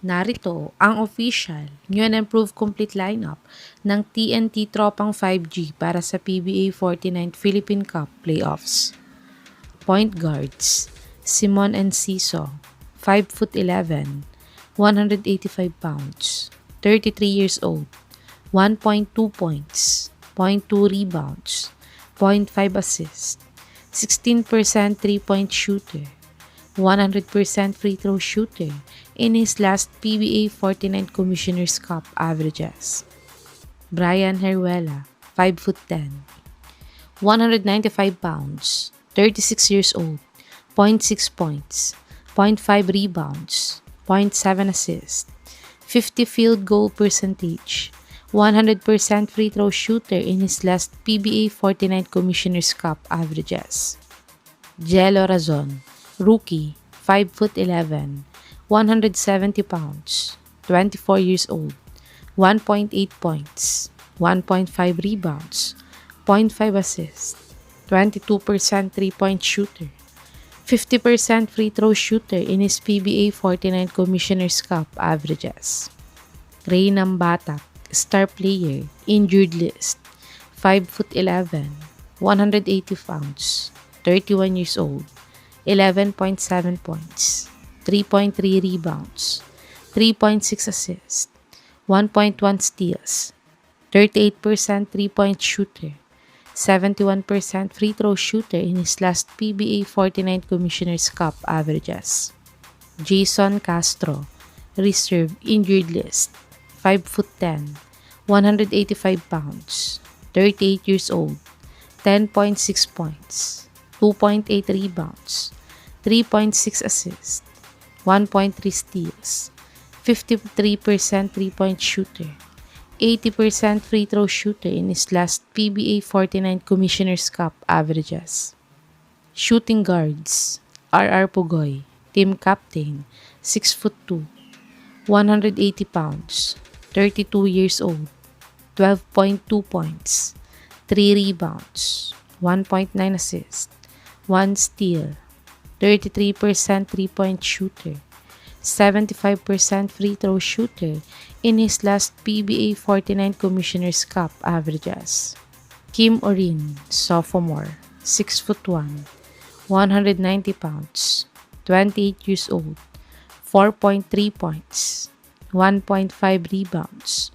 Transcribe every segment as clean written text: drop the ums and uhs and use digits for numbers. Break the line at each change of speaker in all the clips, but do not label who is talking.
Narito ang official, new and improved complete lineup ng Tnt Tropang 5G para sa Pba 49th Philippine Cup Playoffs. Point guards, Simon Enciso, 5'11", 185 pounds, 33 years old, 1.2 points, 0.2 rebounds, 0.5 assists, 16% 3-point shooter, 100% free throw shooter in his last Pba 49 Commissioner's Cup averages. Brian Heruela, 5'10", 195 pounds, 36 years old, 0.6 points, 0.5 rebounds, 0.7 assists, 50 field goal percentage, 100% free throw shooter in his last Pba 49 Commissioner's Cup averages. Jello Razon, rookie, 5'11", 170 pounds, 24 years old, 1.8 points, 1.5 rebounds, 0.5 assists, 22% 3-point shooter, 50% free throw shooter in his Pba 49 Commissioner's Cup averages. Reynam Batak, star player, injured list, 5'11", 180 pounds, 31 years old, 11.7 points, 3.3 rebounds, 3.6 assists, 1.1 steals, 38% 3-point shooter, 71% free throw shooter in his last Pba 49 Commissioner's Cup averages. Jason Castro, reserve, injured list, 5'10", 185 pounds, 38 years old, 10.6 points, 2.8 rebounds, 3.6 assists, 1.3 steals, 53% 3-point shooter, 80% free throw shooter in his last Pba 49 Commissioner's Cup averages. Shooting guards, RR Pugoy, team captain, 6'2", 180 pounds, 32 years old, 12.2 points, 3 rebounds, 1.9 assists, 1 steal, 33% 3-point shooter, 75% free throw shooter in his last Pba 49 Commissioner's Cup averages. Kim Orin, sophomore, 6'1", 190 pounds, 28 years old, 4.3 points, 1.5 rebounds,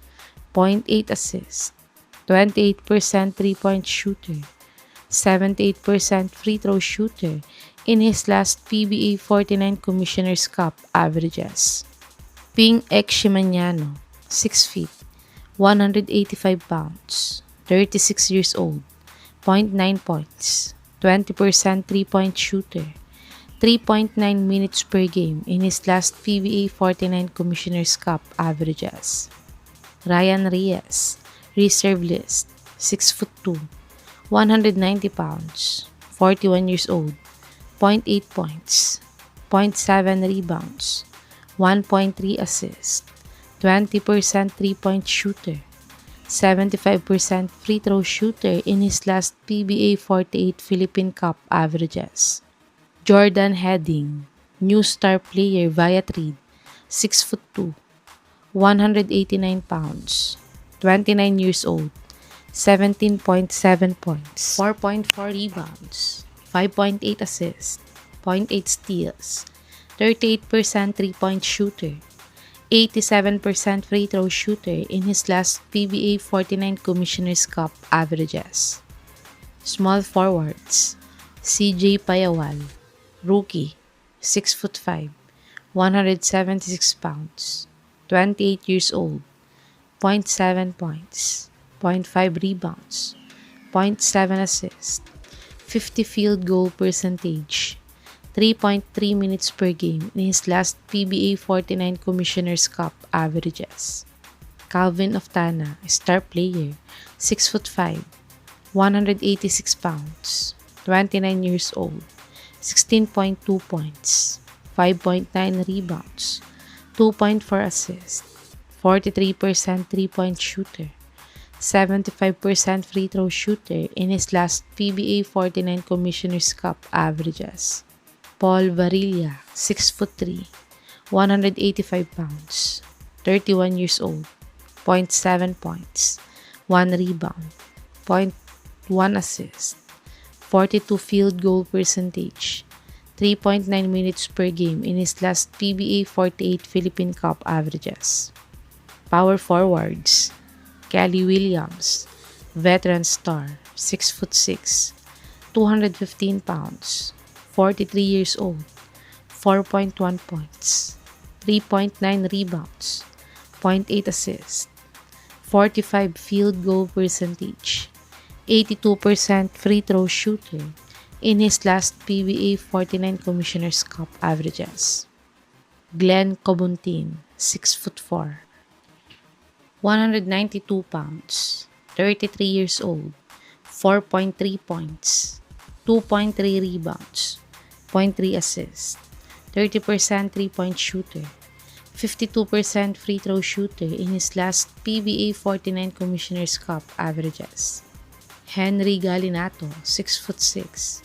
0.8 assists, 28% 3-point shooter, 78% free throw shooter in his last Pba 49 Commissioner's Cup averages. Ping Eximaniano, 6 feet, 185 pounds, 36 years old, 0.9 points, 20% 3-point shooter, 3.9 minutes per game in his last Pba 49 Commissioner's Cup averages. Ryan Reyes, reserve list, 6'2", 190 pounds, 41 years old, 0.8 points, 0.7 rebounds, 1.3 assists, 20% 3-point shooter, 75% free throw shooter in his last Pba 48th Philippine Cup averages. Jordan Heading, new star player via trade, 6'2", 189 pounds, 29 years old, 17.7 points, 4.4 rebounds, 5.8 assists, 0.8 steals, 38% 3-point shooter, 87% free throw shooter in his last Pba 49 Commissioner's Cup averages. Small forwards, CJ Payawal, rookie, 6'5", 176 pounds, 28 years old, 0.7 points, 0.5 rebounds, 0.7 assists, 50 field goal percentage, 3.3 minutes per game in his last Pba 49 Commissioner's Cup averages. Calvin Oftana, star player, 6'5", 186 pounds, 29 years old, 16.2 points, 5.9 rebounds, 2.4 assists, 43% 3-point shooter, 75% free throw shooter in his last Pba 49 Commissioner's Cup averages. Paul Varilla, 6'3", 185 pounds, 31 years old, 0.7 points, 1 rebound, 0.1 assist, 42 field goal percentage, 3.9 minutes per game in his last PBA 48th Philippine Cup averages. Power forwards: Kelly Williams, veteran star, 6'6", 215 pounds, 43 years old, 4.1 points, 3.9 rebounds, 0.8 assists, 45 field goal percentage, 82% free throw shooter in his last PBA 49 Commissioner's Cup averages. Glenn Cobuntin, 6'4", 192 pounds, 33 years old, 4.3 points, 2.3 rebounds, 0.3 assists, 30% 3-point shooter, 52% free throw shooter in his last PBA 49 Commissioner's Cup averages. Henry Galinato, 6'6",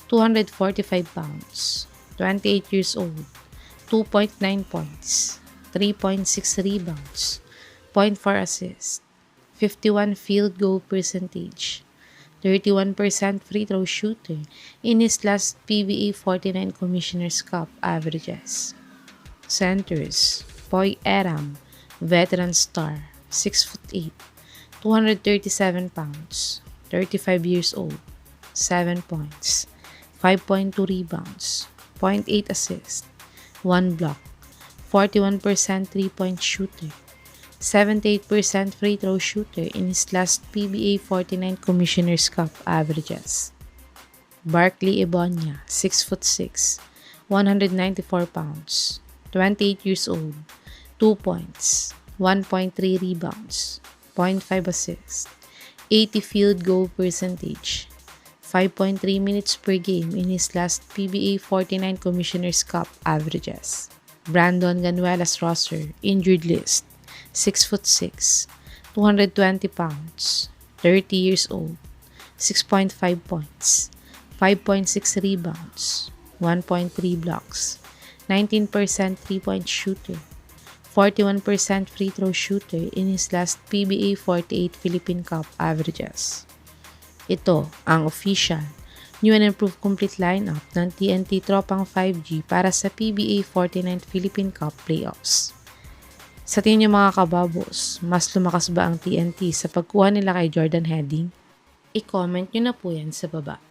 245 pounds, 28 years old, 2.9 points, 3.6 rebounds, 0.4 assists, 51 field goal percentage, 31% free throw shooter in his last PBA 49 Commissioner's Cup averages. Centers: Poy Eram, veteran star, 6'8", 237 pounds, 35 years old, 7 points, 5.2 rebounds, 0.8 assists, 1 block, 41% 3-point shooter, 78% free throw shooter in his last PBA 49 Commissioner's Cup averages. Barkley Ebonia, 6'6", 194 pounds, 28 years old, 2 points, 1.3 rebounds, 0.5 assists, 80 field goal percentage, 5.3 minutes per game in his last PBA 49 Commissioner's Cup averages. Brandon Ganuelas Rosser, injured list, 6'6", 220 pounds, 30 years old, 6.5 points, 5.6 rebounds, 1.3 blocks, 19% 3-point shooter, 41% free throw shooter in his last PBA 48 Philippine Cup averages. Ito ang official, new and improved complete lineup ng Tnt Tropang 5G para sa PBA 49th Philippine Cup playoffs. Sa tingin niyo mga kababos, mas lumakas ba ang TNT sa pagkuha nila kay Jordan Heading? I-comment nyo na po yan sa baba.